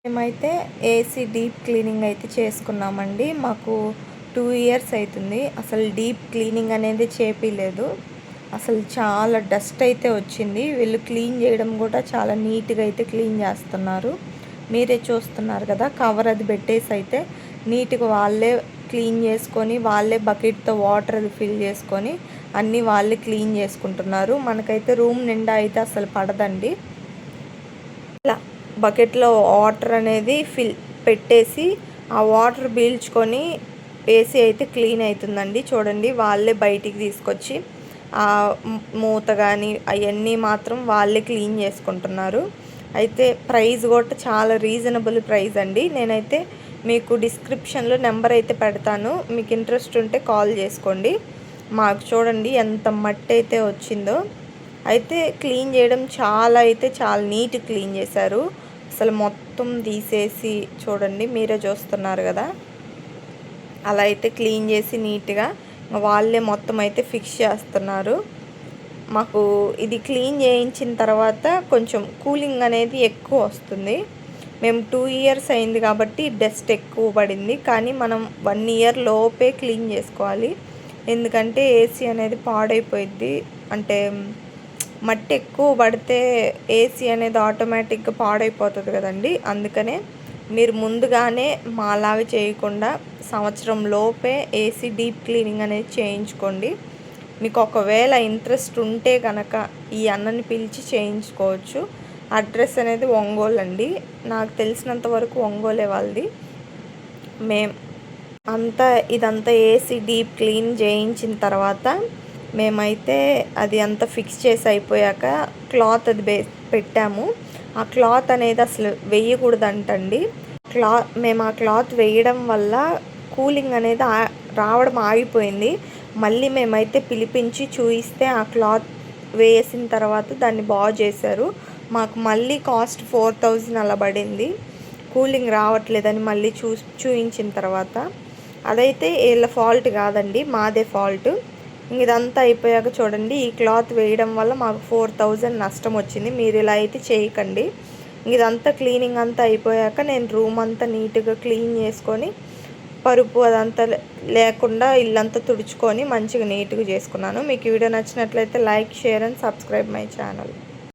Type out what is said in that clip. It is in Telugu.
మేమైతే ఏసీ డీప్ క్లీనింగ్ అయితే చేసుకున్నామండి. మాకు 2 ఇయర్స్ అవుతుంది. అసలు డీప్ క్లీనింగ్ అనేది చేపియలేదు. అసలు చాలా డస్ట్ అయితే వచ్చింది. వీళ్ళు క్లీన్ చేయడం కూడా చాలా నీట్గా అయితే క్లీన్ చేస్తున్నారు. మీరే చూస్తున్నారు కదా, కవర్ అది పెట్టేసి అయితే నీట్గా వాళ్ళే క్లీన్ చేసుకొని, వాళ్ళే బకెట్తో వాటర్ అది ఫిల్ చేసుకొని అన్నీ వాళ్ళే క్లీన్ చేసుకుంటున్నారు. మనకైతే రూమ్ నిండా అయితే అసలు పడదండి. ఇలా బకెట్లో వాటర్ అనేది పెట్టేసి ఆ వాటర్ పీల్చుకొని ఏసీ అయితే క్లీన్ అవుతుందండి. చూడండి, వాళ్ళే బయటికి తీసుకొచ్చి ఆ మూత కానీ అవన్నీ మాత్రం వాళ్ళే క్లీన్ చేసుకుంటున్నారు. అయితే ప్రైస్ కూడా చాలా రీజనబుల్ ప్రైస్ అండి. నేనైతే మీకు డిస్క్రిప్షన్లో నెంబర్ అయితే పెడతాను, మీకు ఇంట్రెస్ట్ ఉంటే కాల్ చేసుకోండి. మాకు చూడండి ఎంత మట్టి అయితే వచ్చిందో. అయితే క్లీన్ చేయడం చాలా నీట్ క్లీన్ చేశారు. అసలు మొత్తం తీసేసి చూడండి, మీరే చూస్తున్నారు కదా, అలా అయితే క్లీన్ చేసి నీట్గా వాళ్ళే మొత్తం అయితే ఫిక్స్ చేస్తున్నారు. మాకు ఇది క్లీన్ చేయించిన తర్వాత కొంచెం కూలింగ్ అనేది ఎక్కువ వస్తుంది. మేము 2 ఇయర్స్ అయింది కాబట్టి డస్ట్ ఎక్కువ పడింది. కానీ మనం 1 ఇయర్ లోపే క్లీన్ చేసుకోవాలి. ఎందుకంటే ఏసీ అనేది పాడైపోయిద్ది. అంటే మట్టి ఎక్కువ పడితే ఏసీ అనేది ఆటోమేటిక్గా పాడైపోతుంది కదండి. అందుకనే మీరు ముందుగానే మాలాగా చేయకుండా సంవత్సరం లోపే ఏసీ డీప్ క్లీనింగ్ అనేది చేయించుకోండి. మీకు ఒకవేళ ఇంట్రెస్ట్ ఉంటే కనుక ఈ అన్నని పిలిచి చేయించుకోవచ్చు. అడ్రస్ అనేది ఒంగోలు అండి. నాకు తెలిసినంత వరకు ఒంగోలే వాళ్ళది. ఇదంతా ఏసీ డీప్ క్లీన్ చేయించిన తర్వాత మేమైతే అది అంతా ఫిక్స్ చేసి అయిపోయాక క్లాత్ అది పెట్టాము. ఆ క్లాత్ అనేది అసలు వేయకూడదంటండి. మేము ఆ క్లాత్ వేయడం వల్ల కూలింగ్ అనేది రావడం ఆగిపోయింది. మళ్ళీ మేమైతే పిలిపించి చూయిస్తే ఆ క్లాత్ వేసిన తర్వాత దాన్ని బాగు చేశారు. మాకు మళ్ళీ కాస్ట్ 4000 అలా పడింది. కూలింగ్ రావట్లేదని మళ్ళీ చూయించిన తర్వాత. అదైతే వీళ్ళ ఫాల్ట్ కాదండి, మాదే ఫాల్ట్. ఇదంతా అయిపోయాక చూడండి, ఈ క్లాత్ వేయడం వల్ల మాకు 4000 నష్టం వచ్చింది. మీరు ఇలా అయితే చేయకండి. ఇదంతా క్లీనింగ్ అంతా అయిపోయాక నేను రూమ్ అంతా నీట్గా క్లీన్ చేసుకొని పరుపు అదంతా లేకుండా ఇల్లంతా తుడుచుకొని మంచిగా నీట్గా చేసుకున్నాను. మీకు వీడియో నచ్చినట్లయితే like, share and subscribe my channel.